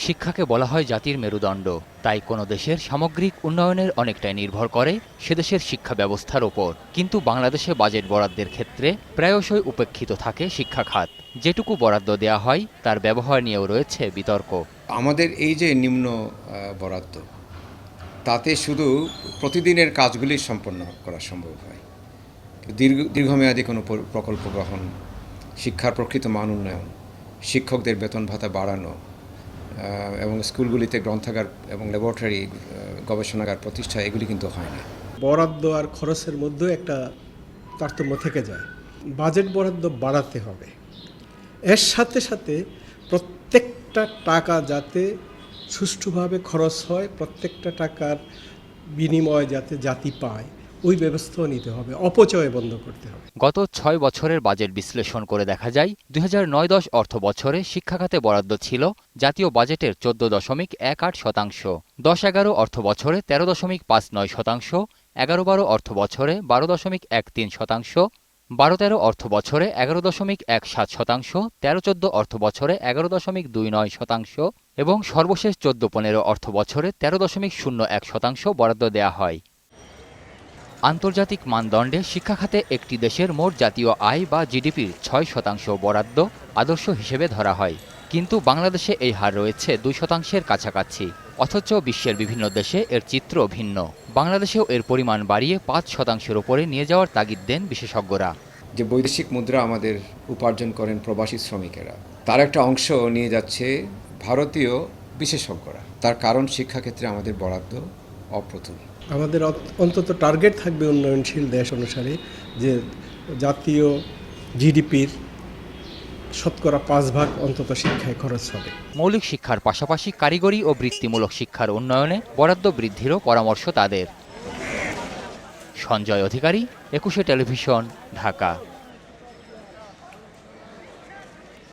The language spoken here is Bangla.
শিক্ষাকে বলা হয় জাতির মেরুদণ্ড। তাই কোনো দেশের সামগ্রিক উন্নয়নের অনেকটাই নির্ভর করে সে দেশের শিক্ষা ব্যবস্থার ওপর। কিন্তু বাংলাদেশে বাজেট বরাদ্দের ক্ষেত্রে প্রায়শই উপেক্ষিত থাকে শিক্ষা খাত। যেটুকু বরাদ্দ দেয়া হয় তার ব্যবহার নিয়েও রয়েছে বিতর্ক। আমাদের এই যে নিম্ন বরাদ্দ, তাতে শুধু প্রতিদিনের কাজগুলি সম্পন্ন করা সম্ভব হয়। দীর্ঘমেয়াদী কোনো প্রকল্প গ্রহণ, শিক্ষার প্রকৃত মান উন্নয়ন, শিক্ষকদের বেতন ভাতা বাড়ানো এবং স্কুলগুলিতে গ্রন্থাগার এবং ল্যাবরেটরি গবেষণাগার প্রতিষ্ঠা, এগুলি কিন্তু হয় না। বরাদ্দ আর খরচের মধ্যে একটা তারতম্য থেকে যায়। বাজেট বরাদ্দ বাড়াতে হবে, এর সাথে সাথে প্রত্যেকটা টাকা যাতে সুষ্ঠুভাবে খরচ হয়, প্রত্যেকটা টাকার বিনিময় যাতে জাতি পায়, ওই ব্যবস্থাও নিতে হবে, অপচয় বন্ধ করতে হবে। গত ৬ বছরের বাজেট বিশ্লেষণ করে দেখা যায় ২০০৯-১০ অর্থ বছরে শিক্ষা খাতে বরাদ্দ ছিল জাতীয় বাজেটের ১৪.১৮%, ১০-১১ অর্থ বছরে ১৩.৫৯%, ১১-১২ অর্থ বছরে ১২.১৩%, ১২-১৩ অর্থ বছরে ১১.১৭%, ১৩-১৪ অর্থ বছরে ১১.২৯% এবং সর্বশেষ ১৪-১৫ অর্থ বছরে ১৩.০১% বরাদ্দ দেয়া হয়। আন্তর্জাতিক মানদণ্ডে শিক্ষা খাতে একটি দেশের মোট জাতীয় আয় বা জিডিপির ৬% বরাদ্দ আদর্শ হিসেবে ধরা হয়। কিন্তু বাংলাদেশে এই হার রয়েছে ২%-এর কাছাকাছি। অথচ বিশ্বের বিভিন্ন দেশে এর চিত্র ভিন্ন। বাংলাদেশেও এর পরিমাণ বাড়িয়ে ৫%-এর ওপরে নিয়ে যাওয়ার তাগিদ দেন বিশেষজ্ঞরা। যে বৈদেশিক মুদ্রা আমাদের উপার্জন করেন প্রবাসী শ্রমিকেরা, তার একটা অংশ নিয়ে যাচ্ছে ভারতীয় বিশেষজ্ঞরা। তার কারণ শিক্ষাক্ষেত্রে আমাদের বরাদ্দ অপ্রতুল। আমাদের অন্তত টার্গেট থাকবে উন্নয়নশীল দেশ অনুসারে যে জাতীয় জিডিপির ৫% অন্তত শিক্ষায় খরচ হবে। মৌলিক শিক্ষার পাশাপাশি কারিগরি ও বৃত্তিমূলক শিক্ষার উন্নয়নে বরাদ্দ বৃদ্ধিরও পরামর্শ তাদের। সঞ্জয় অধিকারী, ২১ টেলিভিশন, ঢাকা।